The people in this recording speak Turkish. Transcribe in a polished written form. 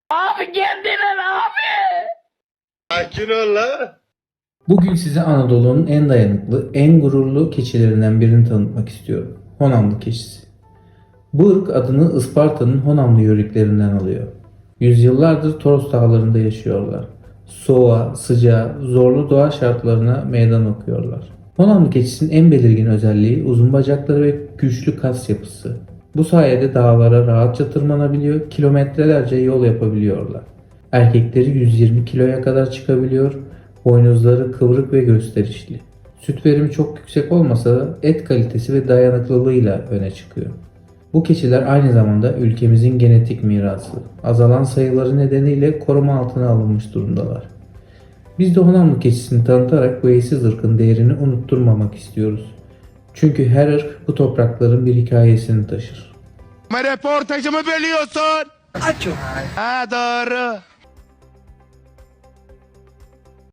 Abi kendine abi. Sakin ol la. Bugün size Anadolu'nun en dayanıklı, en gururlu keçilerinden birini tanıtmak istiyorum. Honamlı keçisi. Bu ırk adını Isparta'nın Honamlı yörüklerinden alıyor. Yüzyıllardır Toros dağlarında yaşıyorlar. Soğuğa, sıcağa, zorlu doğa şartlarına meydan okuyorlar. Honamlı keçisinin en belirgin özelliği uzun bacakları ve güçlü kas yapısı. Bu sayede dağlara rahatça tırmanabiliyor, kilometrelerce yol yapabiliyorlar. Erkekleri 120 kiloya kadar çıkabiliyor, boynuzları kıvrık ve gösterişli. Süt verimi çok yüksek olmasa da et kalitesi ve dayanıklılığıyla öne çıkıyor. Bu keçiler aynı zamanda ülkemizin genetik mirası. Azalan sayıları nedeniyle koruma altına alınmış durumdalar. Biz de Honamlı keçisini tanıtarak bu eşsiz ırkın değerini unutturmamak istiyoruz. Çünkü her ırk bu toprakların bir hikayesini taşır. Ama reportajımı bölüyorsun. Açım. Ha doğru.